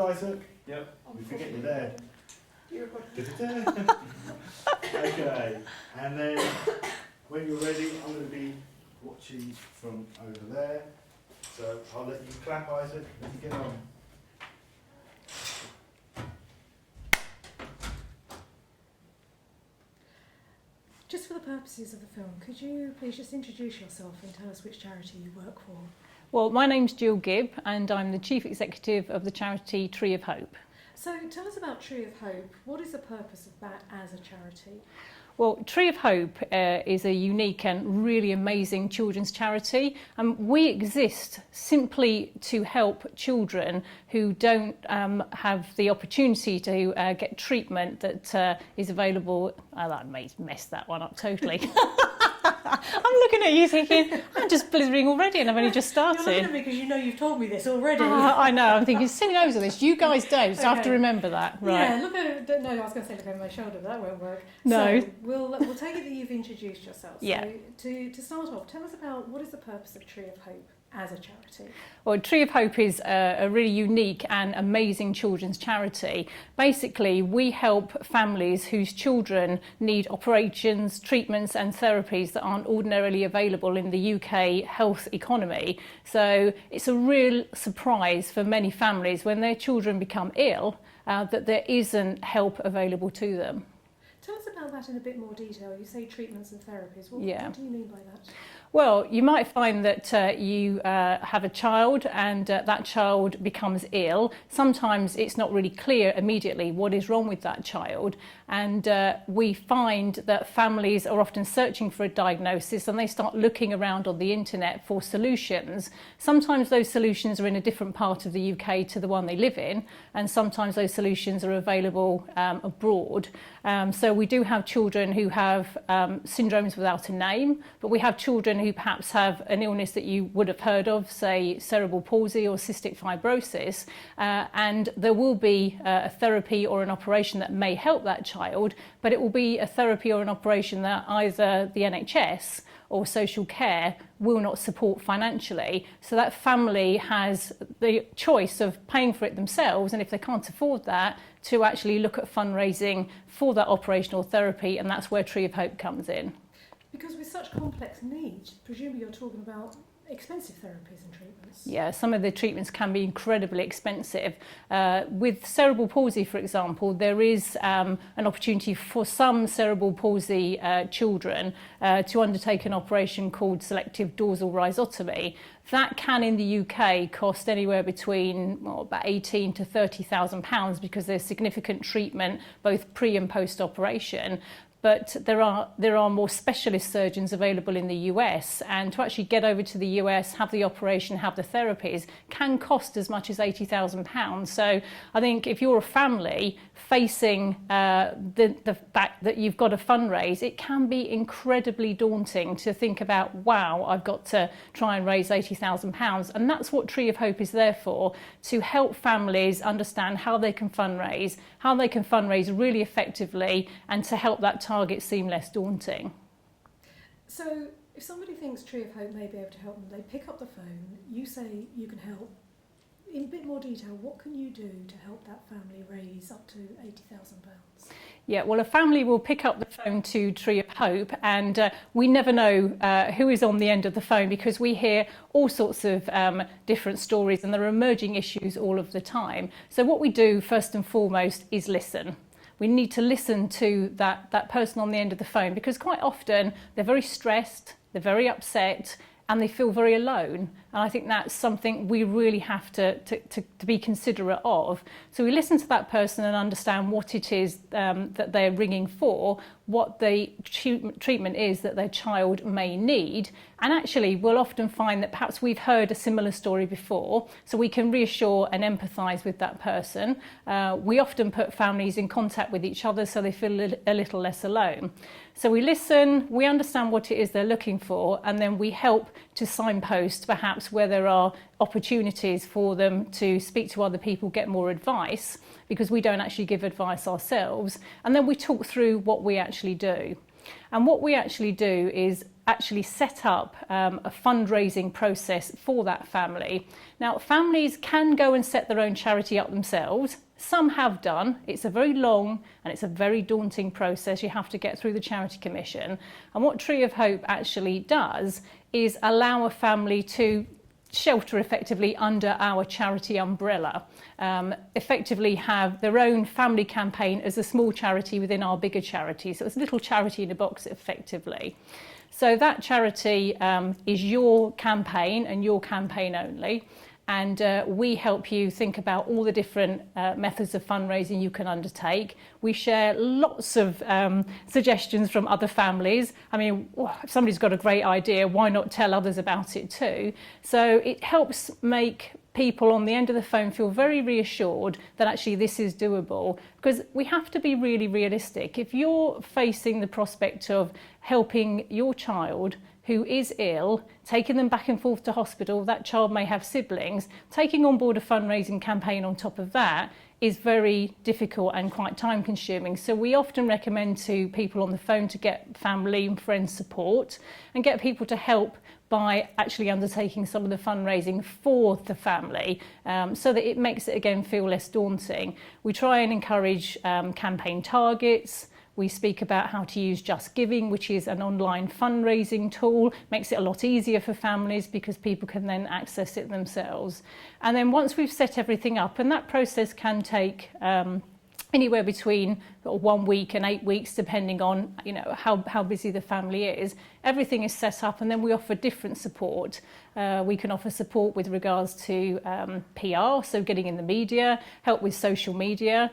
Isaac? Yep. We forget you're there. You're good. Okay, and then when you're ready, I'm going to be watching from over there. So I'll let you clap, Isaac, and you get on. Just for the purposes of the film, could you please just introduce yourself and tell us which charity you work for? Well, my name's Jill Gibb and I'm the Chief Executive of the charity Tree of Hope. So tell us about Tree of Hope. What is the purpose of that as a charity? Well, Tree of Hope is a unique and really amazing children's charity. We exist simply to help children who don't have the opportunity to get treatment that is available. I may mess that one up totally. I'm looking at you thinking, I'm just blithering already and I've only just started. You're looking at me because you know you've told me this already. I know, I'm thinking, silly knows of this. You guys don't, so I have to Okay. remember that. Right. Yeah, look at, no, I was going to say look over my shoulder, but that won't work. No. So we'll take it that you've introduced yourself. Yeah. So to start off, tell us about what is the purpose of Tree of Hope as a charity? Well, Tree of Hope is a really unique and amazing children's charity. Basically, we help families whose children need operations, treatments and therapies that aren't ordinarily available in the UK health economy. So it's a real surprise for many families when their children become ill that there isn't help available to them. Tell us about that in a bit more detail. You say treatments and therapies. What do you mean by that? Well, you might find that you have a child and that child becomes ill. Sometimes it's not really clear immediately what is wrong with that child. And we find that families are often searching for a diagnosis and they start looking around on the internet for solutions. Sometimes those solutions are in a different part of the UK to the one they live in, and sometimes those solutions are available abroad. So we do have children who have syndromes without a name, but we have children who perhaps have an illness that you would have heard of, say cerebral palsy or cystic fibrosis, and there will be a therapy or an operation that may help that child, but it will be a therapy or an operation that either the NHS or social care will not support financially. So that family has the choice of paying for it themselves, and if they can't afford that, to actually look at fundraising for that operational therapy, and that's where Tree of Hope comes in. Because with such complex needs, presumably you're talking about expensive therapies and treatments. Yeah, some of the treatments can be incredibly expensive. With cerebral palsy, for example, there is an opportunity for some cerebral palsy children to undertake an operation called selective dorsal rhizotomy. That can, in the UK, cost anywhere between about £18,000 to £30,000 because there's significant treatment both pre and post operation. But there are more specialist surgeons available in the US, and to actually get over to the US, have the operation, have the therapies, can cost as much as £80,000. So I think if you're a family facing the fact that you've got to fundraise, it can be incredibly daunting to think about, wow, I've got to try and raise £80,000. And that's what Tree of Hope is there for, to help families understand how they can fundraise really effectively, and to help that target seem less daunting. So if somebody thinks Tree of Hope may be able to help them, they pick up the phone, you say you can help. In a bit more detail, what can you do to help that family raise up to £80,000? Yeah, well, a family will pick up the phone to Tree of Hope, and we never know who is on the end of the phone because we hear all sorts of different stories and there are emerging issues all of the time. So what we do first and foremost is listen. We need to listen to that person on the end of the phone because quite often they're very stressed, they're very upset, and they feel very alone. And I think that's something we really have to be considerate of. So we listen to that person and understand what it is that they're ringing for, what the treatment is that their child may need. And actually, we'll often find that perhaps we've heard a similar story before, so we can reassure and empathise with that person. We often put families in contact with each other so they feel a little less alone. So we listen, we understand what it is they're looking for, and then we help to signpost perhaps where there are opportunities for them to speak to other people, get more advice, because we don't actually give advice ourselves. And then we talk through what we actually do. And what we actually do is actually set up a fundraising process for that family. Now, families can go and set their own charity up themselves. Some have done. It's a very long and it's a very daunting process. You have to get through the Charity Commission. And what Tree of Hope actually does is allow a family to shelter effectively under our charity umbrella, effectively have their own family campaign as a small charity within our bigger charity. So it's a little charity in a box effectively. So that charity is your campaign and your campaign only. And we help you think about all the different methods of fundraising you can undertake. We share lots of suggestions from other families. I mean, if somebody's got a great idea, why not tell others about it too? So it helps make people on the end of the phone feel very reassured that actually this is doable, because we have to be really realistic. If you're facing the prospect of helping your child who is ill, taking them back and forth to hospital, that child may have siblings, taking on board a fundraising campaign on top of that is very difficult and quite time consuming. So we often recommend to people on the phone to get family and friends support and get people to help by actually undertaking some of the fundraising for the family, so that it makes it again feel less daunting. We try and encourage campaign targets. We speak about how to use Just Giving, which is an online fundraising tool. Makes it a lot easier for families because people can then access it themselves. And then once we've set everything up, and that process can take anywhere between 1 week and 8 weeks, depending on how busy the family is. Everything is set up, and then we offer different support. We can offer support with regards to PR, so getting in the media, help with social media,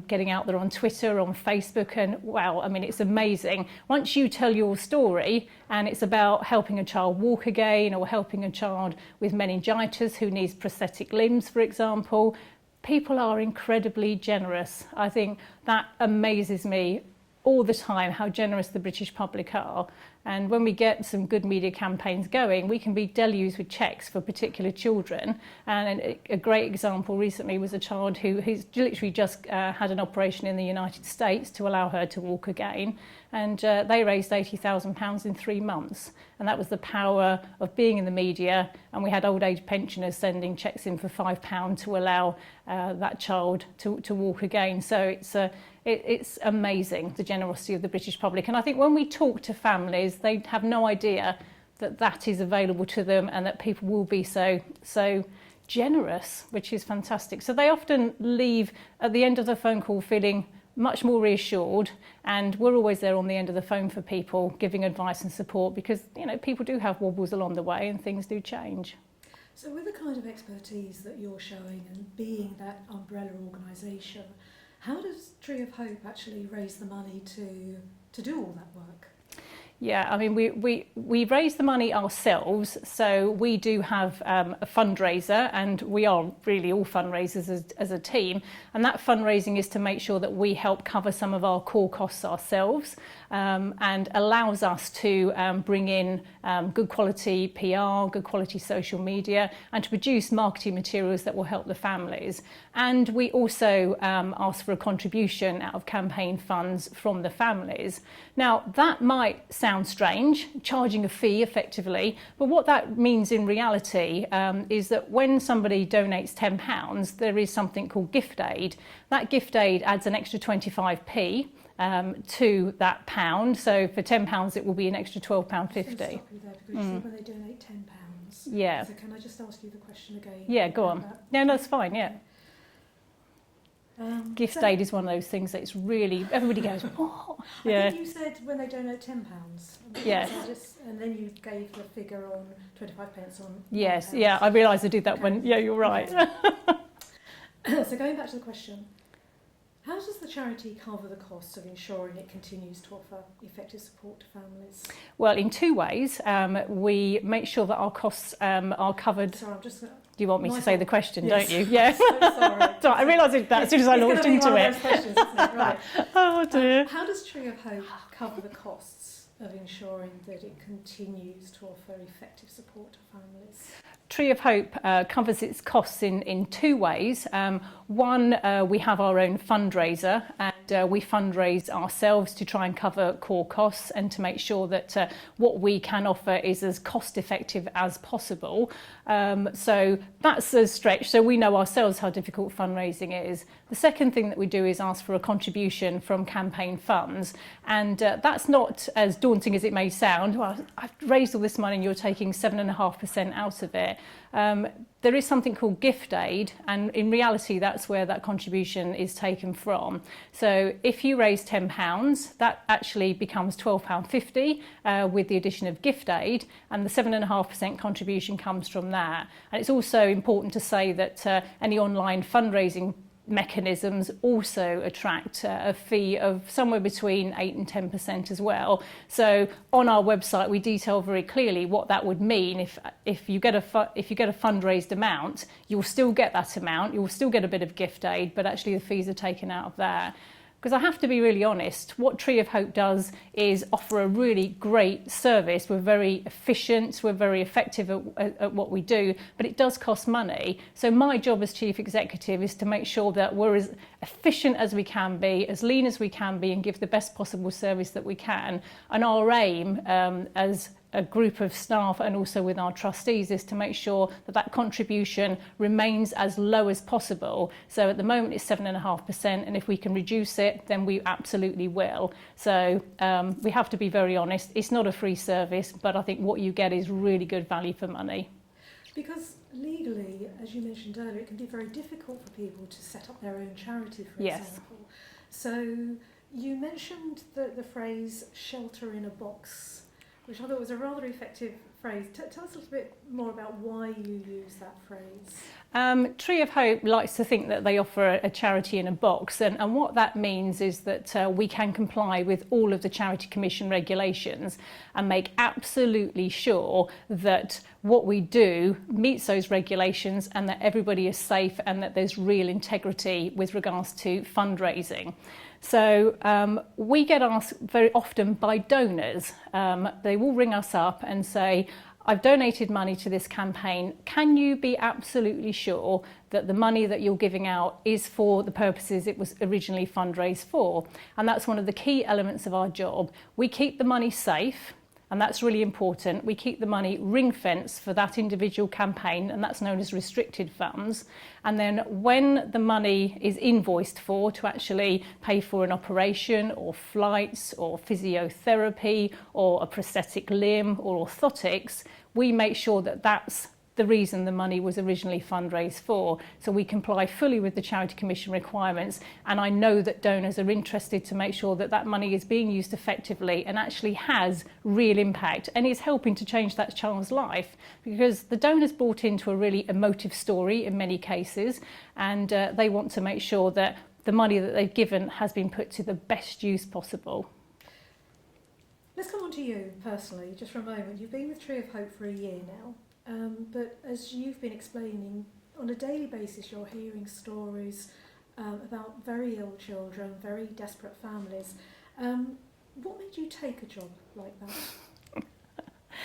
getting out there on Twitter, on Facebook, and wow, I mean, it's amazing. Once you tell your story, and it's about helping a child walk again, or helping a child with meningitis who needs prosthetic limbs, for example, people are incredibly generous. I think that amazes me all the time, how generous the British public are. And when we get some good media campaigns going, we can be deluged with cheques for particular children. And a great example recently was a child who's literally just had an operation in the United States to allow her to walk again. And they raised £80,000 in 3 months. And that was the power of being in the media. And we had old age pensioners sending cheques in for £5 to allow that child to walk again. So it's amazing, the generosity of the British public. And I think when we talk to families, they have no idea that that is available to them and that people will be so generous, which is fantastic. So they often leave at the end of the phone call feeling much more reassured, and we're always there on the end of the phone for people, giving advice and support, because people do have wobbles along the way and things do change. So with the kind of expertise that you're showing and being that umbrella organisation, how does Tree of Hope actually raise the money to do all that work? Yeah, I mean, we raise the money ourselves, so we do have a fundraiser, and we are really all fundraisers as a team, and that fundraising is to make sure that we help cover some of our core costs ourselves, and allows us to bring in good quality PR, good quality social media, and to produce marketing materials that will help the families. And we also ask for a contribution out of campaign funds from the families. Now, that might sound strange, charging a fee effectively, but what that means in reality is that when somebody donates £10, there is something called gift aid. That gift aid adds an extra 25p to that pound. So for £10 it will be an extra £12.50. Stop you there, because you said when they donate £10. Yeah. So can I just ask you the question again? Yeah, go on. No, that's fine, yeah. Gift aid is one of those things that it's really, everybody goes, what? I think you said when they donate £10. Yes. And then you gave the figure on 25p on. Yes, yeah, I realised I did that when, yeah, you're right. So going back to the question, how does the charity cover the costs of ensuring it continues to offer effective support to families? Well, in 2 ways. We make sure that our costs are covered. Sorry, I'm just... You want me to say the question, yes. don't you? Yeah. So sorry. I realised that as soon as I launched into it. Questions, isn't it? Right. Oh dear. How does Tree of Hope cover the costs of ensuring that it continues to offer effective support to families? Tree of Hope covers its costs in 2 ways. One, we have our own fundraiser, and we fundraise ourselves to try and cover core costs and to make sure that what we can offer is as cost effective as possible. So that's a stretch. So we know ourselves how difficult fundraising is. The second thing that we do is ask for a contribution from campaign funds, and that's not as daunting as it may sound. Well, I've raised all this money and you're taking 7.5% out of it. There is something called gift aid, and in reality that's where that contribution is taken from. So if you raise £10, that actually becomes £12.50 with the addition of gift aid, and the 7.5% contribution comes from that. And it's also important to say that any online fundraising mechanisms also attract a fee of somewhere between 8 and 10% as well. So on our website we detail very clearly what that would mean if you get a fundraised amount. You'll still get that amount, you'll still get a bit of gift aid, but actually the fees are taken out of there. Because I have to be really honest, what Tree of Hope does is offer a really great service. We're very efficient, we're very effective at what we do, but it does cost money. So my job as Chief Executive is to make sure that we're as efficient as we can be, as lean as we can be, and give the best possible service that we can. And our aim as a group of staff and also with our trustees is to make sure that that contribution remains as low as possible. So at the moment it's 7.5%, and if we can reduce it then we absolutely will. So we have to be very honest, it's not a free service, but I think what you get is really good value for money. Because legally, as you mentioned earlier, it can be very difficult for people to set up their own charity, for Yes. example. So you mentioned the phrase shelter in a box, which I thought was a rather effective phrase. Tell us a little bit more about why you use that phrase. Tree of Hope likes to think that they offer a charity in a box, and what that means is that we can comply with all of the Charity Commission regulations and make absolutely sure that what we do meets those regulations and that everybody is safe and that there's real integrity with regards to fundraising. So we get asked very often by donors. They will ring us up and say, I've donated money to this campaign. Can you be absolutely sure that the money that you're giving out is for the purposes it was originally fundraised for? And that's one of the key elements of our job. We keep the money safe, and that's really important. We keep the money ring-fenced for that individual campaign, and that's known as restricted funds. And then when the money is invoiced for to actually pay for an operation or flights or physiotherapy or a prosthetic limb or orthotics, we make sure that that's the reason the money was originally fundraised for. So we comply fully with the Charity Commission requirements, and I know that donors are interested to make sure that that money is being used effectively and actually has real impact and is helping to change that child's life, because the donors bought into a really emotive story in many cases, and they want to make sure that the money that they've given has been put to the best use possible. Let's come on to you personally, just for a moment. You've been with Tree of Hope for a year now. But as you've been explaining, on a daily basis you're hearing stories about very ill children, very desperate families. What made you take a job like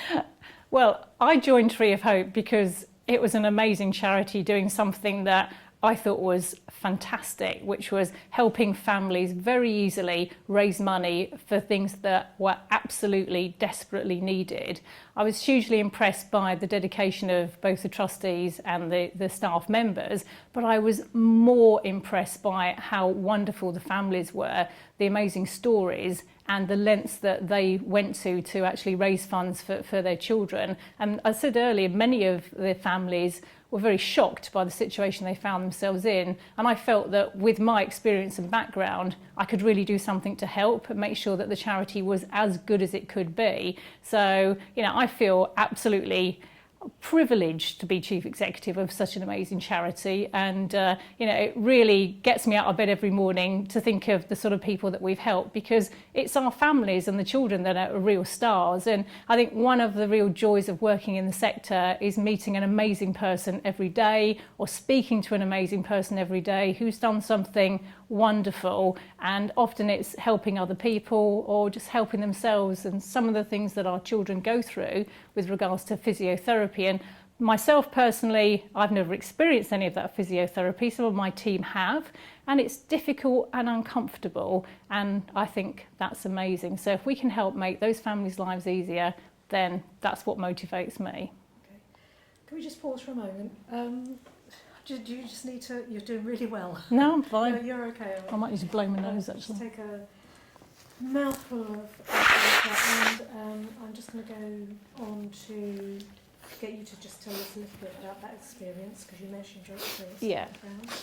that? Well, I joined Tree of Hope because it was an amazing charity doing something that I thought was fantastic, which was helping families very easily raise money for things that were absolutely desperately needed. I was hugely impressed by the dedication of both the trustees and the staff members, but I was more impressed by how wonderful the families were, the amazing stories and the lengths that they went to actually raise funds for their children. And I said earlier, many of the families were very shocked by the situation they found themselves in, and I felt that with my experience and background I could really do something to help and make sure that the charity was as good as it could be. So, you know, I feel absolutely privileged to be chief executive of such an amazing charity, and you know, it really gets me out of bed every morning to think of the sort of people that we've helped, because it's our families and the children that are real stars. And I think one of the real joys of working in the sector is meeting an amazing person every day, or speaking to an amazing person every day who's done something wonderful, and often it's helping other people or just helping themselves. And some of the things that our children go through with regards to physiotherapy, and myself personally, I've never experienced any of that physiotherapy. Some of my team have, and it's difficult and uncomfortable, and I think that's amazing. So if we can help make those families' lives easier, then that's what motivates me. Okay. Can we just pause for a moment? Do you just need to? You're doing really well. No, I'm No, fine. you're okay. I might need to blow my nose Just actually. take a mouthful of water, and I'm just going to go on to get you to just tell us a little bit about that experience, because you mentioned your experience. Yeah. in the background.